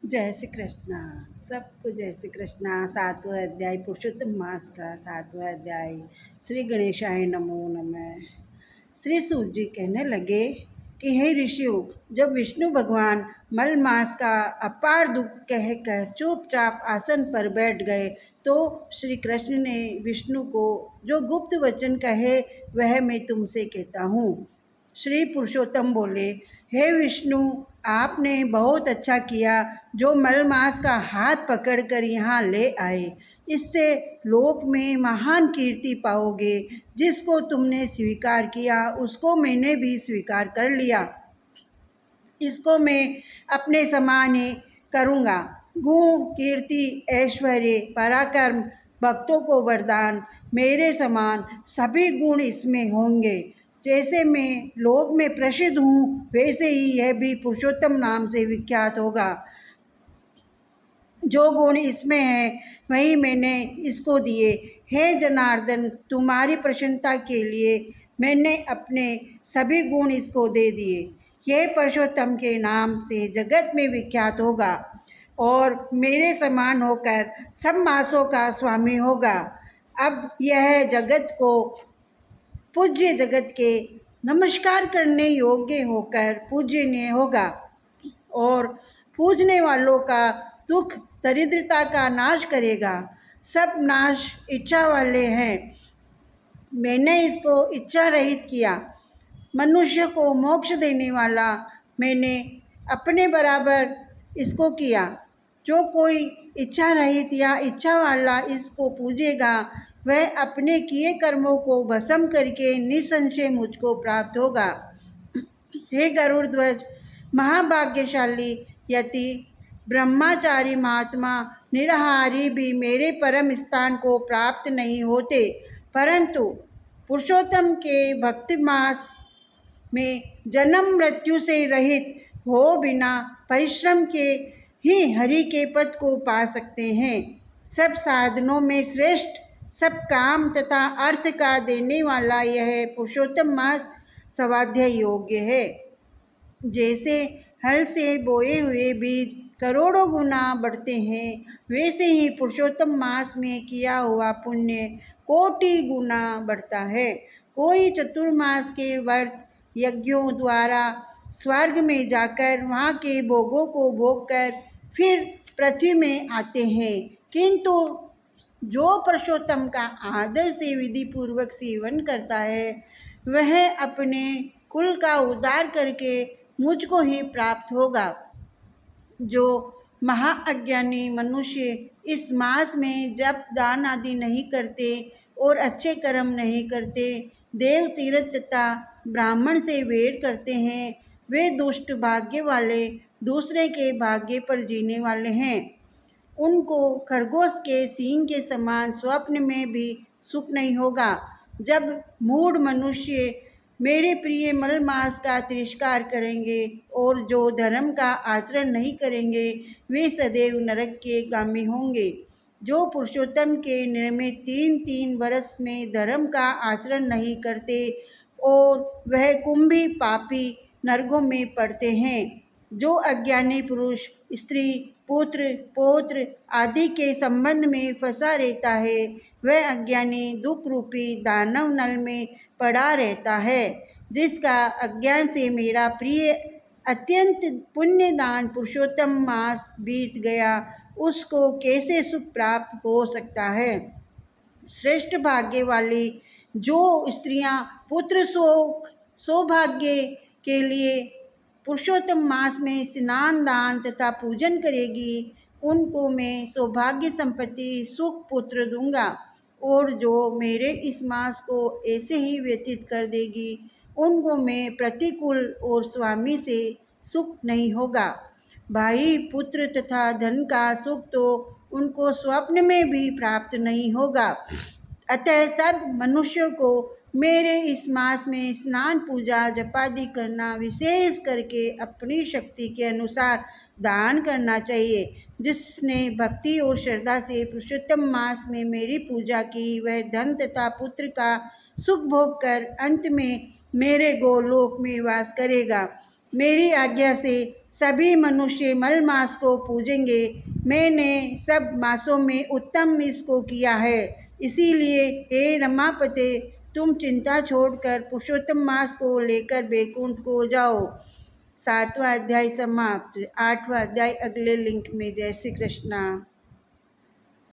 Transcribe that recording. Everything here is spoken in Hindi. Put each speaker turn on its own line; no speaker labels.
जय श्री कृष्णा। सबको जय श्री कृष्णा। सातवां अध्याय पुरुषोत्तम मास का सातवां अध्याय। श्री गणेशाय नमो नमः। श्री सूत जी कहने लगे कि हे ऋषियों, जब विष्णु भगवान मल मास का अपार दुख कहकर चुपचाप आसन पर बैठ गए तो श्री कृष्ण ने विष्णु को जो गुप्त वचन कहे वह मैं तुमसे कहता हूँ। श्री पुरुषोत्तम बोले, हे विष्णु, आपने बहुत अच्छा किया जो मलमास का हाथ पकड़कर यहाँ ले आए। इससे लोक में महान कीर्ति पाओगे। जिसको तुमने स्वीकार किया उसको मैंने भी स्वीकार कर लिया। इसको मैं अपने समान ही करूँगा। गुण, कीर्ति, ऐश्वर्य, पराक्रम, भक्तों को वरदान, मेरे समान सभी गुण इसमें होंगे। जैसे मैं लोक में प्रसिद्ध हूँ वैसे ही यह भी पुरुषोत्तम नाम से विख्यात होगा। जो गुण इसमें है वही मैंने इसको दिए। हे जनार्दन, तुम्हारी प्रसन्नता के लिए मैंने अपने सभी गुण इसको दे दिए। यह पुरुषोत्तम के नाम से जगत में विख्यात होगा और मेरे समान होकर सब मासों का स्वामी होगा। अब यह जगत को पूज्य, जगत के नमस्कार करने योग्य होकर पूजनीय होगा और पूजने वालों का दुख दरिद्रता का नाश करेगा। सब नाश इच्छा वाले हैं। मैंने इसको इच्छा रहित किया। मनुष्य को मोक्ष देने वाला मैंने अपने बराबर इसको किया। जो कोई इच्छा रहित या इच्छा वाला इसको पूजेगा वह अपने किए कर्मों को भस्म करके निसंशय मुझको प्राप्त होगा। हे गरुड़ ध्वज, महाभाग्यशाली यति, ब्रह्मचारी महात्मा, निराहारी भी मेरे परम स्थान को प्राप्त नहीं होते, परंतु पुरुषोत्तम के भक्ति मास में जन्म मृत्यु से रहित हो बिना परिश्रम के ही हरि के पद को पा सकते हैं। सब साधनों में श्रेष्ठ, सब काम तथा अर्थ का देने वाला यह पुरुषोत्तम मास स्वाध्याय योग्य है। जैसे हल से बोए हुए बीज करोड़ों गुना बढ़ते हैं, वैसे ही पुरुषोत्तम मास में किया हुआ पुण्य कोटि गुना बढ़ता है। कोई चतुर्मास के व्रत यज्ञों द्वारा स्वर्ग में जाकर वहाँ के भोगों को भोग कर फिर पृथ्वी में आते हैं, किंतु जो पुरुषोत्तम का आदर से विधि पूर्वक सेवन करता है वह अपने कुल का उद्धार करके मुझको ही प्राप्त होगा। जो महाअज्ञानी मनुष्य इस मास में जप दान आदि नहीं करते और अच्छे कर्म नहीं करते, देव तीर्थ तथा ब्राह्मण से वेर करते हैं, वे दुष्ट भाग्य वाले दूसरे के भाग्य पर जीने वाले हैं। उनको खरगोश के सींग के समान स्वप्न में भी सुख नहीं होगा। जब मूढ़ मनुष्य मेरे प्रिय मलमास का तिरस्कार करेंगे और जो धर्म का आचरण नहीं करेंगे वे सदैव नरक के गामी होंगे। जो पुरुषोत्तम के निर्मित 3-3 वर्ष में धर्म का आचरण नहीं करते और वह कुंभी पापी नरकों में पड़ते हैं। जो अज्ञानी पुरुष स्त्री, पुत्र, पौत्र आदि के संबंध में फंसा रहता है वह अज्ञानी दुख रूपी दानव नल में पड़ा रहता है। जिसका अज्ञान से मेरा प्रिय अत्यंत पुण्यदान पुरुषोत्तम मास बीत गया, उसको कैसे सुख प्राप्त हो सकता है। श्रेष्ठ भाग्य वाली जो स्त्रियां पुत्र सौभाग्य के लिए पुरुषोत्तम मास में स्नान दान तथा पूजन करेगी उनको मैं सौभाग्य संपत्ति सुख पुत्र दूंगा, और जो मेरे इस मास को ऐसे ही व्यतीत कर देगी उनको मैं प्रतिकूल और स्वामी से सुख नहीं होगा। भाई, पुत्र तथा धन का सुख तो उनको स्वप्न में भी प्राप्त नहीं होगा। अतः सब मनुष्यों को मेरे इस मास में स्नान पूजा जपादि करना, विशेष करके अपनी शक्ति के अनुसार दान करना चाहिए। जिसने भक्ति और श्रद्धा से पुरुषोत्तम मास में मेरी पूजा की वह धन तथा पुत्र का सुख भोग कर अंत में मेरे गोलोक में वास करेगा। मेरी आज्ञा से सभी मनुष्य मल मांस को पूजेंगे। मैंने सब मांसों में उत्तम इसको किया है। इसीलिए हे रमापते, तुम चिंता छोड़कर पुरुषोत्तम मांस को लेकर बैकुंठ को जाओ। 7वां अध्याय समाप्त। 8वां अध्याय अगले लिंक में। जय श्री कृष्णा।